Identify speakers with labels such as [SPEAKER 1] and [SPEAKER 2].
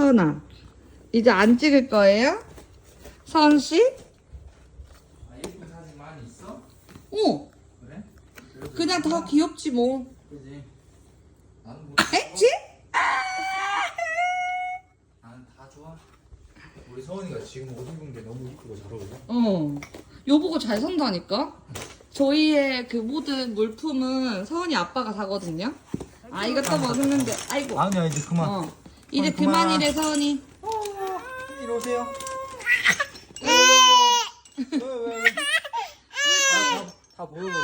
[SPEAKER 1] 서은아, 이제 안 찍을 거예요? 서은씨?
[SPEAKER 2] 아, 예쁜 사진 많이 있어?
[SPEAKER 1] 어,
[SPEAKER 2] 그래?
[SPEAKER 1] 그냥 다 귀엽지 뭐.
[SPEAKER 2] 그지? 나는 뭐
[SPEAKER 1] 했지?
[SPEAKER 2] 나는 다 좋아. 우리 서은이가 지금 옷 입은 게 너무 이쁘고 잘 어울려.
[SPEAKER 1] 여보가 잘 산다니까? 저희의 그 모든 물품은 서은이 아빠가 사거든요? 아, 이것도 먹었는데, 아이고.
[SPEAKER 2] 아니야 이제 그만.
[SPEAKER 1] 이제
[SPEAKER 2] 그만.
[SPEAKER 1] 그만이래, 서은이.
[SPEAKER 2] 이리 오세요. 왜? 다 보여버린다.